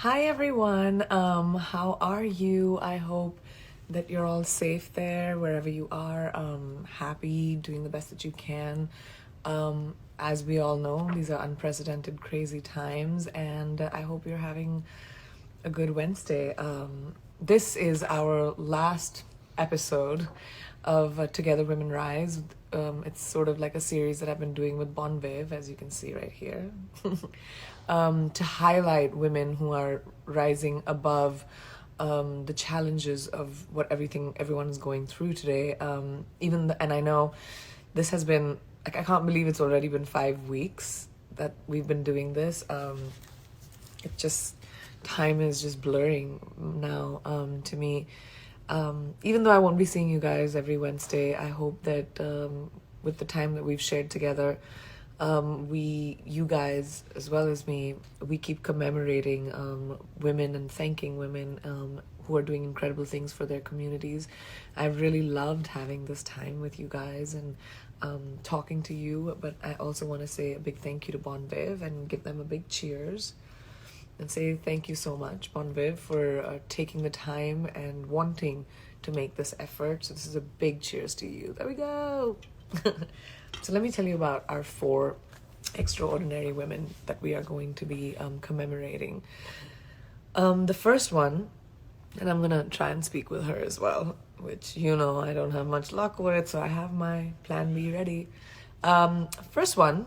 Hi everyone. How are you? I hope that you're all safe there wherever you are. Happy, doing the best that you can. As we all know, these are unprecedented, crazy times, and I hope you're having a good Wednesday. This is our last episode of Together Women Rise. It's sort of like a series that I've been doing with Bon Viv, as you can see right here, to highlight women who are rising above the challenges of what everyone is going through today. And I know this has been like, I can't believe it's already been 5 weeks that we've been doing this. It just, time is just blurring now to me. Even though I won't be seeing you guys every Wednesday, I hope that with the time that we've shared together, you guys, as well as me, we keep commemorating women and thanking women who are doing incredible things for their communities. I've really loved having this time with you guys and talking to you, but I also want to say a big thank you to Bon Viv and give them a big cheers and say thank you so much, Bon Viv, for taking the time and wanting to make this effort. So this is a big cheers to you. There we go. So let me tell you about our 4 extraordinary women that we are going to be commemorating. The first one, and I'm going to try and speak with her as well, which, I don't have much luck with, so I have my plan B ready. First one,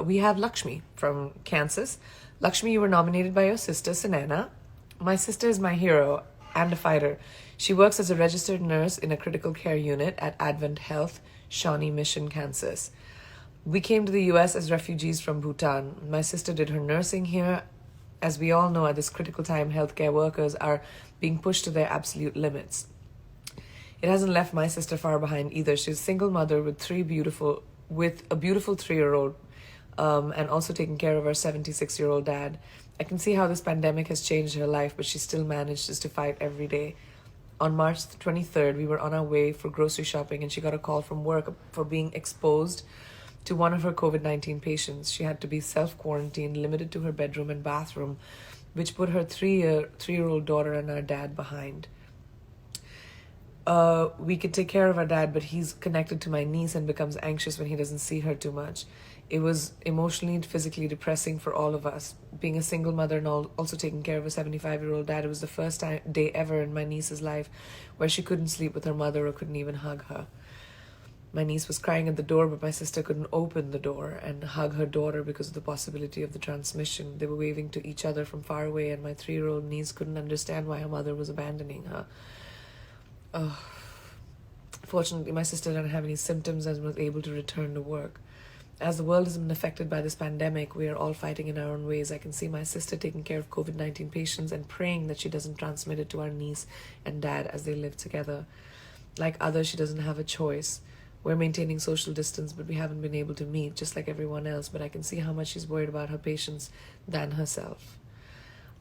we have Lakshmi from Kansas. Lakshmi, you were nominated by your sister, Sanana. My sister is my hero and a fighter. She works as a registered nurse in a critical care unit at Advent Health, Shawnee Mission, Kansas. We came to the US as refugees from Bhutan. My sister did her nursing here. As we all know, at this critical time, healthcare workers are being pushed to their absolute limits. It hasn't left my sister far behind either. She's a single mother with a beautiful 3-year-old, and also taking care of her 76-year-old dad. I can see how this pandemic has changed her life, but she still manages to fight every day. On March 23rd, we were on our way for grocery shopping and she got a call from work for being exposed to one of her COVID-19 patients. She had to be self-quarantined, limited to her bedroom and bathroom, which put her 3-year-old daughter and our dad behind. We could take care of our dad, but he's connected to my niece and becomes anxious when he doesn't see her too much. It was emotionally and physically depressing for all of us. Being a single mother and also taking care of a 75-year-old dad, it was the first day ever in my niece's life where she couldn't sleep with her mother or couldn't even hug her. My niece was crying at the door, but my sister couldn't open the door and hug her daughter because of the possibility of the transmission. They were waving to each other from far away, and my 3-year-old niece couldn't understand why her mother was abandoning her. Fortunately, my sister didn't have any symptoms and was able to return to work. As the world has been affected by this pandemic, we are all fighting in our own ways. I can see my sister taking care of COVID-19 patients and praying that she doesn't transmit it to our niece and dad as they live together. Like others, she doesn't have a choice. We're maintaining social distance, but we haven't been able to meet, just like everyone else. But I can see how much she's worried about her patients than herself.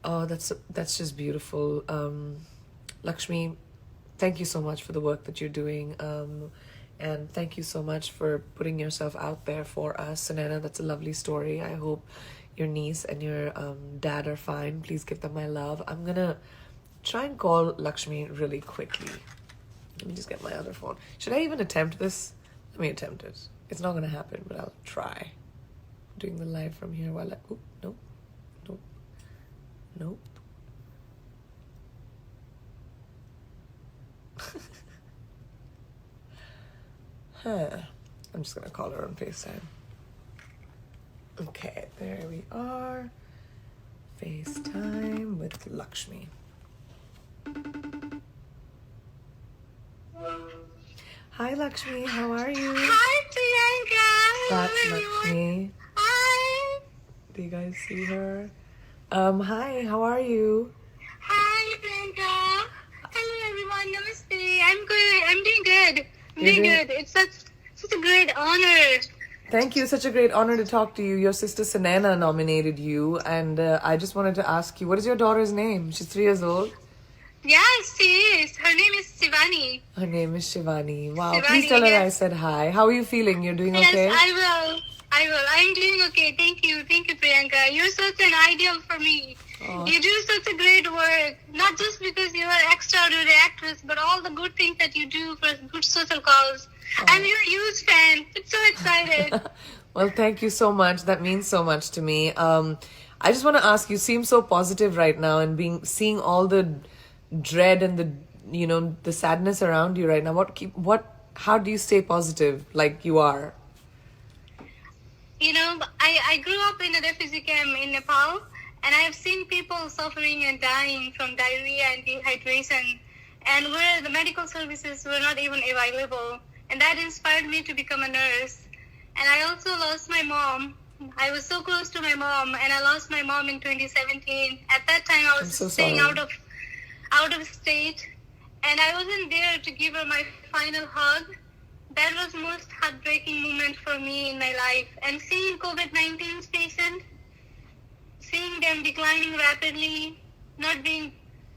Oh, that's just beautiful. Lakshmi, thank you so much for the work that you're doing. And thank you so much for putting yourself out there for us. Sanana, that's a lovely story. I hope your niece and your dad are fine. Please give them my love. I'm going to try and call Lakshmi really quickly. Let me just get my other phone. Should I even attempt this? Let me attempt it. It's not going to happen, but I'll try. Doing the live from here while nope. I'm just gonna call her on FaceTime. Okay, there we are. FaceTime with Lakshmi. Hi Lakshmi, how are you? Hi Priyanka. That's Lakshmi. Hi. Do you guys see her? Hi, how are you? Hi Priyanka. Hello everyone. Namaste. I'm good. I'm doing good. Good. It's such a great honor. Thank you. Such a great honor to talk to you. Your sister Sanana nominated you, and I just wanted to ask you, what is your daughter's name? She's 3 years old. Yes, she is. Her name is Shivani. Her name is Shivani. Wow. Shivani, Please tell her yes. I said hi. How are you feeling? You're doing okay? Yes, I I will. I'm doing okay. Thank you. Thank you, Priyanka. You're such an ideal for me. Oh. You do such a great work. Not just because you're an extraordinary actress, but all the good things that you do for good social cause. I'm your huge fan. I'm so excited. Well, thank you so much. That means so much to me. I just want to ask, you seem so positive right now, and seeing all the dread and the sadness around you right now. How do you stay positive like you are? You know, I grew up in a refugee camp in Nepal, and I have seen people suffering and dying from diarrhea and dehydration, and where the medical services were not even available. And that inspired me to become a nurse. And I also lost my mom. I was so close to my mom, and I lost my mom in 2017. At that time, I was so staying sorry. out of state, and I wasn't there to give her my final hug. That was the most heartbreaking moment for me in my life. And seeing COVID-19's patient, seeing them declining rapidly, not being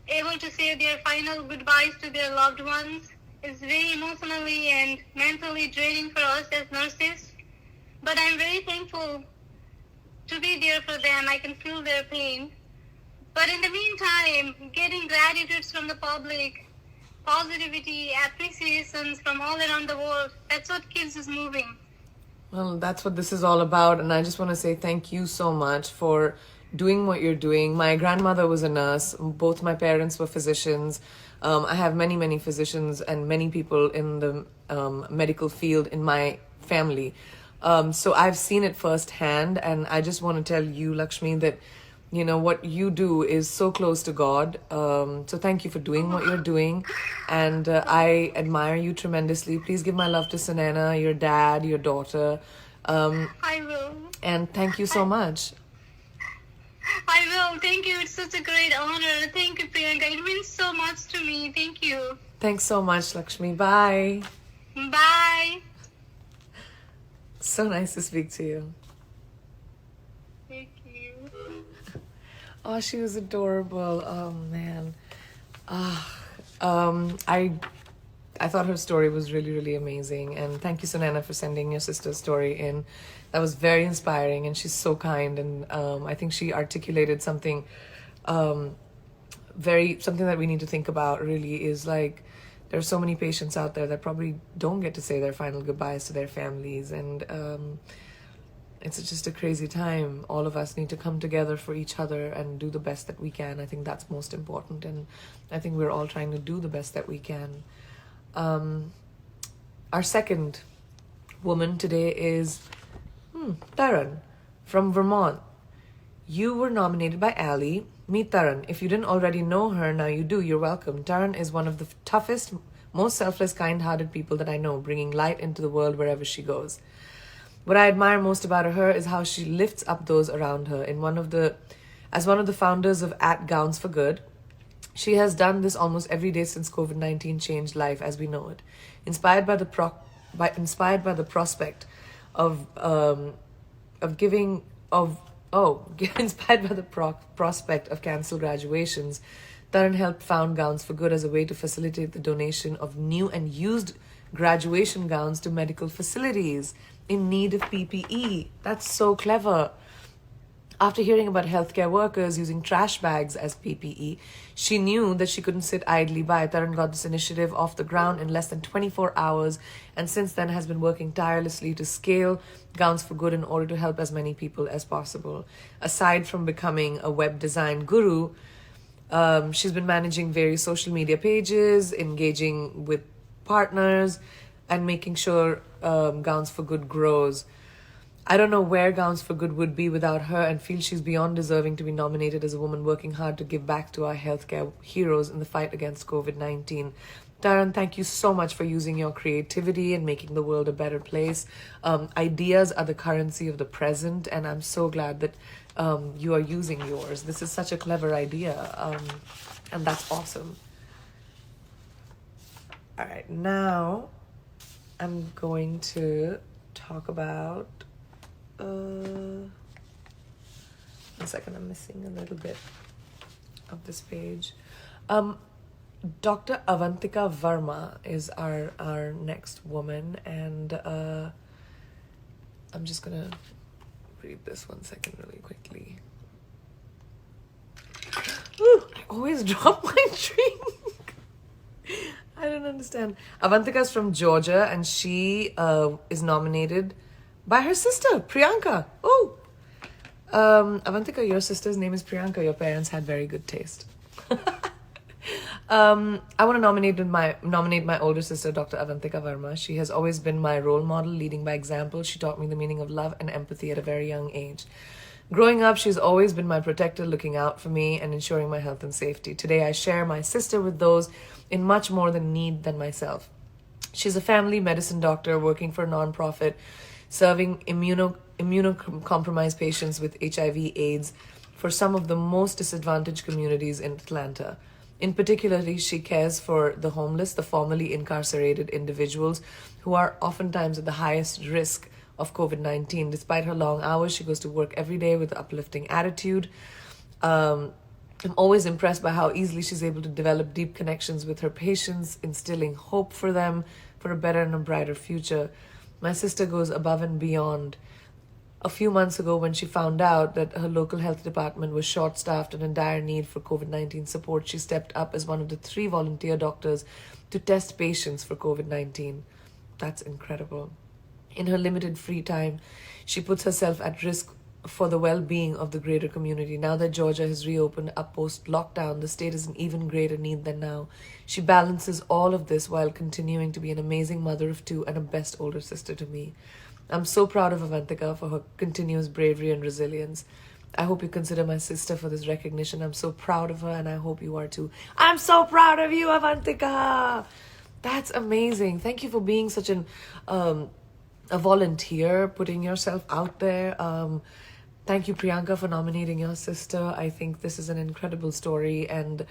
able to say their final goodbyes to their loved ones, is very emotionally and mentally draining for us as nurses. But I'm very thankful to be there for them. I can feel their pain. But in the meantime, getting gratitudes from the public, positivity, appreciations from all around the world, that's what keeps us moving. Well, that's what this is all about. And I just want to say thank you so much for doing what you're doing. My grandmother was a nurse. Both my parents were physicians. I have many, many physicians and many people in the medical field in my family. So I've seen it firsthand. And I just want to tell you, Lakshmi, that what you do is so close to God. So thank you for doing what you're doing. And I admire you tremendously. Please give my love to Sunena, your dad, your daughter. I will. And thank you so much. I will. Thank you. It's such a great honor. Thank you, Priyanka. It means so much to me. Thank you. Thanks so much, Lakshmi. Bye. Bye. So nice to speak to you. Thank you. Oh, she was adorable. Oh man. I thought her story was really, really amazing. And thank you, Sunena, for sending your sister's story in. That was very inspiring, and she's so kind. And I think she articulated something something that we need to think about really is like, there are so many patients out there that probably don't get to say their final goodbyes to their families. And it's just a crazy time. All of us need to come together for each other and do the best that we can. I think that's most important. And I think we're all trying to do the best that we can. Our second woman today is Taran from Vermont. You were nominated by Ali. Meet Taran. If you didn't already know her, now you do. You're welcome. Taran is one of the toughest, most selfless, kind-hearted people that I know, bringing light into the world wherever she goes. What I admire most about her is how she lifts up those around her. As one of the founders of @Gowns for Good, she has done this almost every day since COVID-19 changed life as we know it. Inspired by the prospect of cancelled graduations, Taran helped found Gowns for Good as a way to facilitate the donation of new and used graduation gowns to medical facilities in need of PPE. That's so clever. After hearing about healthcare workers using trash bags as PPE, she knew that she couldn't sit idly by. Taran got this initiative off the ground in less than 24 hours, and since then has been working tirelessly to scale Gowns for Good in order to help as many people as possible. Aside from becoming a web design guru, she's been managing various social media pages, engaging with partners, and making sure Gowns for Good grows. I don't know where Gowns for Good would be without her, and feel she's beyond deserving to be nominated as a woman working hard to give back to our healthcare heroes in the fight against COVID-19. Taran, thank you so much for using your creativity and making the world a better place. Ideas are the currency of the present, and I'm so glad that you are using yours. This is such a clever idea, and that's awesome. All right, now I'm going to talk about... one second, I'm missing a little bit of this page. Dr. Avantika Verma is our next woman, and I'm just gonna read this 1 second really quickly. Ooh, I always drop my drink. I don't understand. Avantika's from Georgia, and she is nominated by her sister, Priyanka. Oh, Avantika, your sister's name is Priyanka. Your parents had very good taste. I want to nominate my older sister, Dr. Avantika Verma. She has always been my role model, leading by example. She taught me the meaning of love and empathy at a very young age. Growing up, she's always been my protector, looking out for me and ensuring my health and safety. Today, I share my sister with those in much more need than myself. She's a family medicine doctor working for a nonprofit, serving immunocompromised patients with HIV/AIDS for some of the most disadvantaged communities in Atlanta. In particular, she cares for the homeless, the formerly incarcerated individuals who are oftentimes at the highest risk of COVID-19. Despite her long hours, she goes to work every day with an uplifting attitude. I'm always impressed by how easily she's able to develop deep connections with her patients, instilling hope for them for a better and a brighter future. My sister goes above and beyond. A few months ago, when she found out that her local health department was short-staffed and in dire need for COVID-19 support, she stepped up as one of the 3 volunteer doctors to test patients for COVID-19. That's incredible. In her limited free time, she puts herself at risk for the well-being of the greater community. Now that Georgia has reopened up post-lockdown, the state is in even greater need than now. She balances all of this while continuing to be an amazing mother of 2 and a best older sister to me. I'm so proud of Avantika for her continuous bravery and resilience. I hope you consider my sister for this recognition. I'm so proud of her, and I hope you are too. I'm so proud of you, Avantika! That's amazing. Thank you for being such a volunteer, putting yourself out there. Thank you, Priyanka, for nominating your sister. I think this is an incredible story, and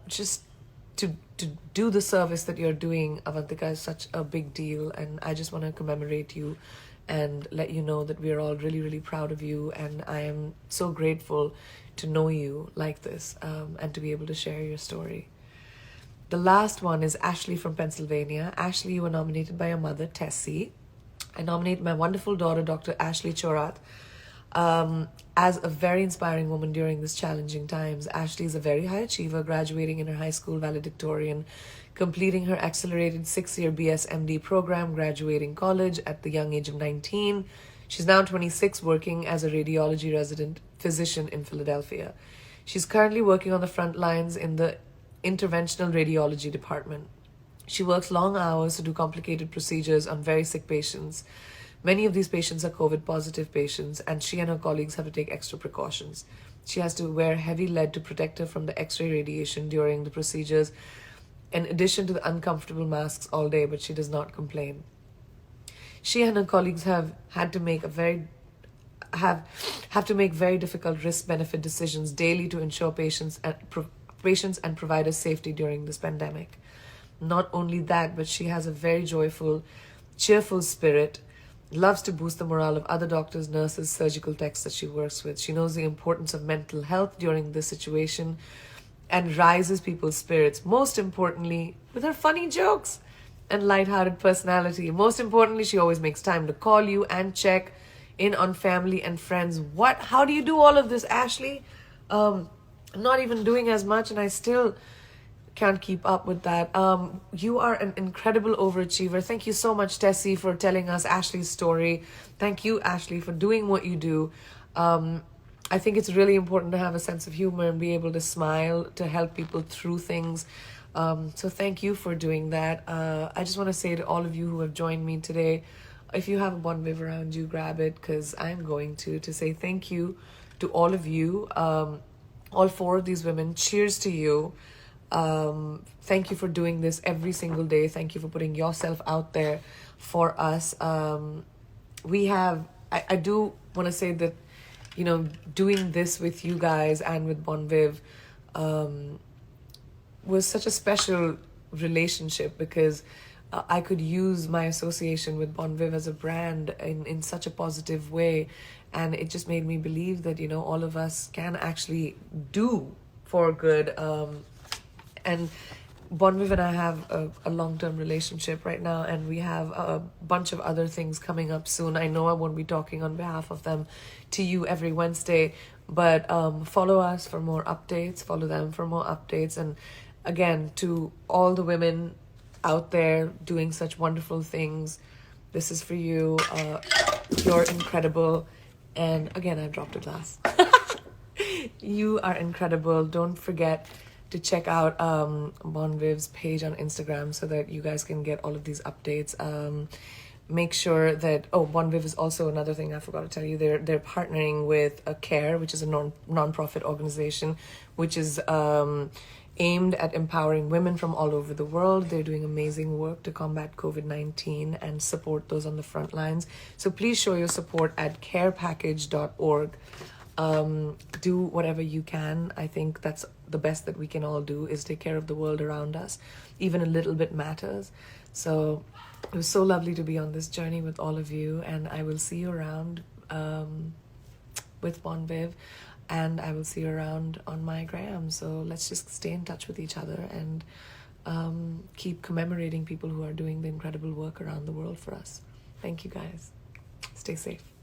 just to do the service that you're doing, Avantika, is such a big deal, and I just want to commemorate you and let you know that we're all really, really proud of you, and I am so grateful to know you like this, and to be able to share your story. The last one is Ashley from Pennsylvania. Ashley, you were nominated by your mother, Tessie. I nominate my wonderful daughter, Dr. Ashley Chorat, as a very inspiring woman during these challenging times. Ashley is a very high achiever, graduating in her high school valedictorian, completing her accelerated 6-year BS-MD program, graduating college at the young age of 19. She's now 26, working as a radiology resident physician in Philadelphia. She's currently working on the front lines in the interventional radiology department. She works long hours to do complicated procedures on very sick patients. Many of these patients are COVID-positive patients, and she and her colleagues have to take extra precautions. She has to wear heavy lead to protect her from the X-ray radiation during the procedures, in addition to the uncomfortable masks all day, but she does not complain. She and her colleagues have to make very difficult risk-benefit decisions daily to ensure patients and providers' safety during this pandemic. Not only that, but she has a very joyful, cheerful spirit, loves to boost the morale of other doctors, nurses, surgical techs that she works with. She knows the importance of mental health during this situation and rises people's spirits, most importantly, with her funny jokes and lighthearted personality. Most importantly, she always makes time to call you and check in on family and friends. How do you do all of this, Ashley? I'm not even doing as much, and I still can't keep up with that. You are an incredible overachiever. Thank you so much, Tessie, for telling us Ashley's story. Thank you, Ashley, for doing what you do. I think it's really important to have a sense of humor and be able to smile to help people through things. So thank you for doing that. I just want to say to all of you who have joined me today, if you have a Bon Viv around you, grab it, because I'm going to say thank you to all of you, all 4 of these women. Cheers to you. Thank you for doing this every single day. Thank you for putting yourself out there for us. I do want to say that, doing this with you guys and with Bon Viv was such a special relationship, because I could use my association with Bon Viv as a brand in such a positive way, and it just made me believe that, all of us can actually do for good. And Bonviv and I have a long-term relationship right now, and we have a bunch of other things coming up soon. I know I won't be talking on behalf of them to you every Wednesday, but follow us for more updates, follow them for more updates. And again, to all the women out there doing such wonderful things, this is for you. You're incredible. And again, I dropped a glass. You are incredible. Don't forget to check out Bonviv's page on Instagram so that you guys can get all of these updates. Make sure that Bonviv is also another thing I forgot to tell you. They're partnering with a CARE, which is a non-profit organization, which is aimed at empowering women from all over the world. They're doing amazing work to combat COVID-19 and support those on the front lines. So please show your support at carepackage.org. Do whatever you can. I think that's the best that we can all do, is take care of the world around us. Even a little bit matters. So it was so lovely to be on this journey with all of you, and I will see you around with Bonviv, and I will see you around on my gram. So let's just stay in touch with each other and keep commemorating people who are doing the incredible work around the world for us. Thank you guys. Stay safe.